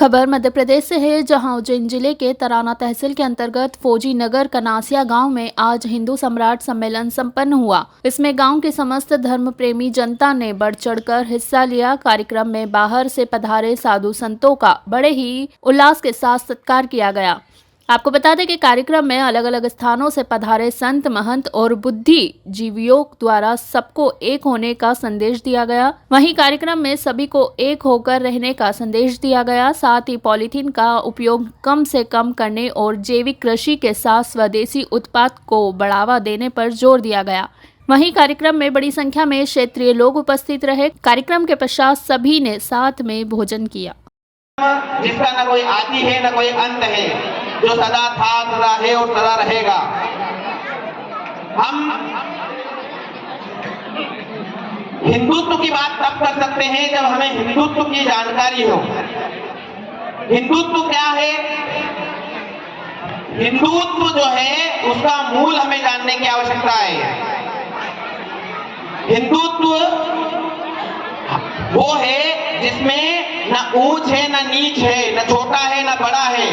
खबर मध्य प्रदेश से है, जहां उज्जैन जिले के तराना तहसील के अंतर्गत फौजी नगर कनासिया गांव में आज हिंदू सम्राट सम्मेलन संपन्न हुआ। इसमें गांव की समस्त धर्म प्रेमी जनता ने बढ़ चढ़कर हिस्सा लिया। कार्यक्रम में बाहर से पधारे साधु संतों का बड़े ही उल्लास के साथ सत्कार किया गया। आपको बता दें कि कार्यक्रम में अलग अलग स्थानों से पधारे संत, महंत और बुद्धिजीवियों द्वारा सबको एक होने का संदेश दिया गया। वहीं कार्यक्रम में सभी को एक होकर रहने का संदेश दिया गया। साथ ही पॉलीथीन का उपयोग कम से कम करने और जैविक कृषि के साथ स्वदेशी उत्पाद को बढ़ावा देने पर जोर दिया गया। वहीं कार्यक्रम में बड़ी संख्या में क्षेत्रीय लोग उपस्थित रहे। कार्यक्रम के पश्चात सभी ने साथ में भोजन किया। जिसका न कोई आदि है न कोई अंत है, जो सदा था, सदा है और सदा रहेगा। हम हिंदुत्व की बात तब कर सकते हैं जब हमें हिंदुत्व की जानकारी हो। हिंदुत्व क्या है? हिंदुत्व जो है उसका मूल हमें जानने की आवश्यकता है। हिंदुत्व वो है जिसमें न ऊंच है न नीच है, न छोटा है न बड़ा है,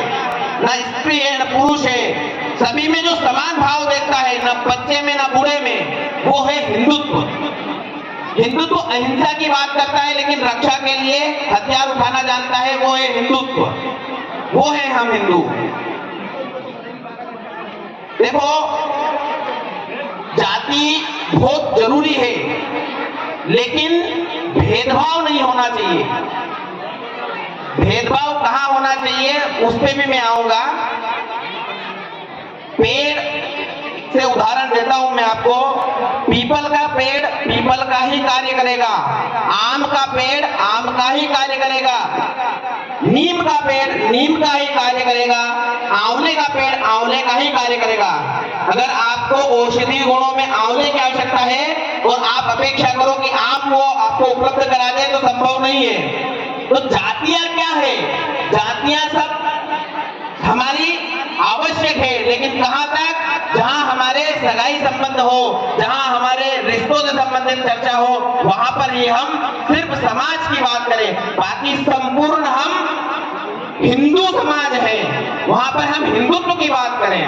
न स्त्री है न पुरुष है, सभी में जो समान भाव देखता है, न बच्चे में न बूढ़े में, वो है हिंदुत्व। हिंदुत्व अहिंसा की बात करता है लेकिन रक्षा के लिए हथियार उठाना जानता है, वो है हिंदुत्व। वो है हम हिंदू। देखो, जाति बहुत जरूरी है लेकिन भेदभाव नहीं होना चाहिए। भेदभाव कहां होना चाहिए उस पे भी मैं आऊंगा। पेड़ से उदाहरण देता हूं मैं आपको। पीपल का पेड़ पीपल का ही कार्य करेगा, आम का पेड़ आम का ही कार्य करेगा, नीम का पेड़ नीम का ही कार्य करेगा, आंवले का पेड़ आंवले का ही कार्य करेगा। अगर आपको औषधीय गुणों में आंवले की आवश्यकता है और आप अपेक्षा करो कि आम वो आपको उपलब्ध करा दे तो संभव नहीं है। तो जातियां क्या है? जातियां सब हमारी आवश्यक है, लेकिन कहां तक? जहां हमारे सगाई संबंध हो, जहां हमारे रिश्तों से संबंधित चर्चा हो, वहां पर ही हम सिर्फ समाज की बात करें। बाकी संपूर्ण हम हिंदू समाज है, वहां पर हम हिंदुत्व की बात करें।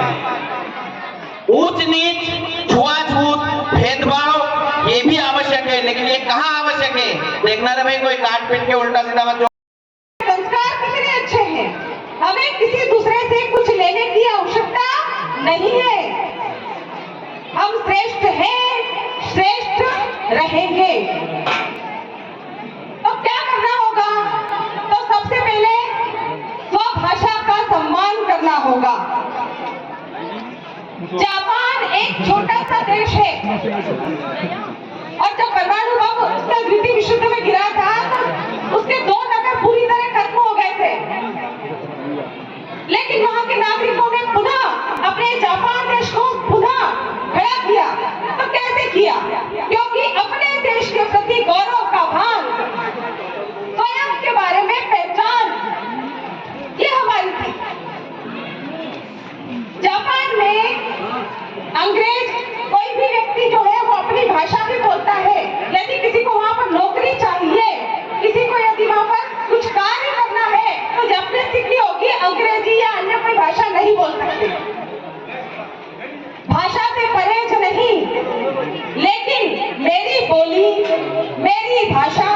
ऊंच नीच, छुआछूत, भेदभाव ये भी आवश्यक है, लेकिन ये कहाँ आवश्यक है? देखना ना भाई, कोई काट पीट के उल्टा सीधा मत। संस्कार कितने अच्छे हैं, हमें किसी दूसरे से कुछ लेने की आवश्यकता नहीं है। हम श्रेष्ठ हैं, श्रेष्ठ रहेंगे। तो क्या करना होगा? तो सबसे पहले स्वभाषा का सम्मान करना होगा। जापान एक छोटा सा देश है और जब परमाणु बम उसका द्वितीय विश्व युद्ध में गिरा था तो उसके 2 नगर पूरी तरह खत्म हो गए थे, लेकिन वहां के नागरिकों ने पुनः अपने जापान देश को पुनः खड़ा किया। तो कैसे किया? क्योंकि अपने देश के प्रति गौरव का भान, स्वयं के बारे में पहचान, ये हमारी थी। जापान में अंग्रेज कोई भी व्यक्ति जो है वो अपनी भाषा भी बोलता है। यदि किसी को वहां पर नौकरी चाहिए, किसी को यदि वहां पर कुछ कार्य करना है तो जब से सीखनी होगी, अंग्रेजी या अन्य कोई भाषा नहीं बोल सकते। भाषा से परहेज नहीं, लेकिन मेरी बोली, मेरी भाषा,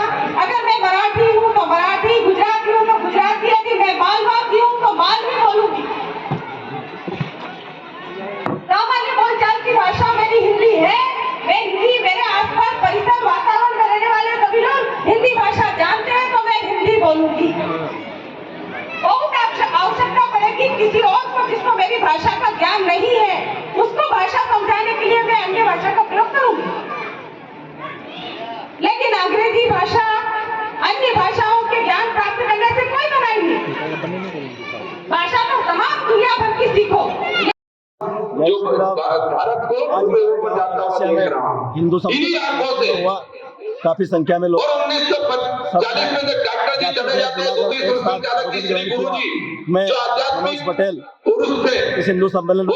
अगर मैं मराठी हूँ तो मराठी, गुजराती हूँ तो गुजराती, यदि मैं मालवासी हूँ तो मालवी बोलूंगी। सामान्य बोलचाल की भाषा मेरी हिंदी है। मैं हिंदी, मेरे आसपास परिसर वातावरण में रहने वाले सभी लोग हिंदी भाषा जानते हैं तो मैं हिंदी बोलूंगी। बहुत आवश्यकता पड़ेगी किसी और को जिसको मेरी भाषा का ज्ञान नहीं है, उसको भाषा समझाने के लिए मैं अन्य भाषा का प्रयोग करूंगी। लेकिन अंग्रेजी भाषा, अन्य भाषाओं के ज्ञान प्राप्त करने से कोई मनाही नहीं। भाषा तो तमाम दुनिया भर की सीखो। भारत को हिंदू समुदाय हुआ, काफी संख्या में लोग। और 1940 में जब डॉक्टर जी चले जाते हैं तो मैं मनोज पटेल इस हिंदू सम्मेलन में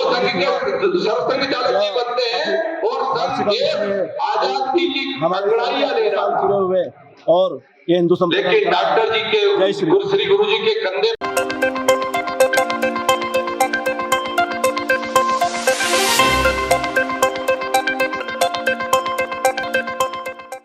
हमारे साल पूरे हुए और ये हिंदू सम्मेलन लेकिन डॉक्टर जी के जय श्री श्री गुरु जी के कंधे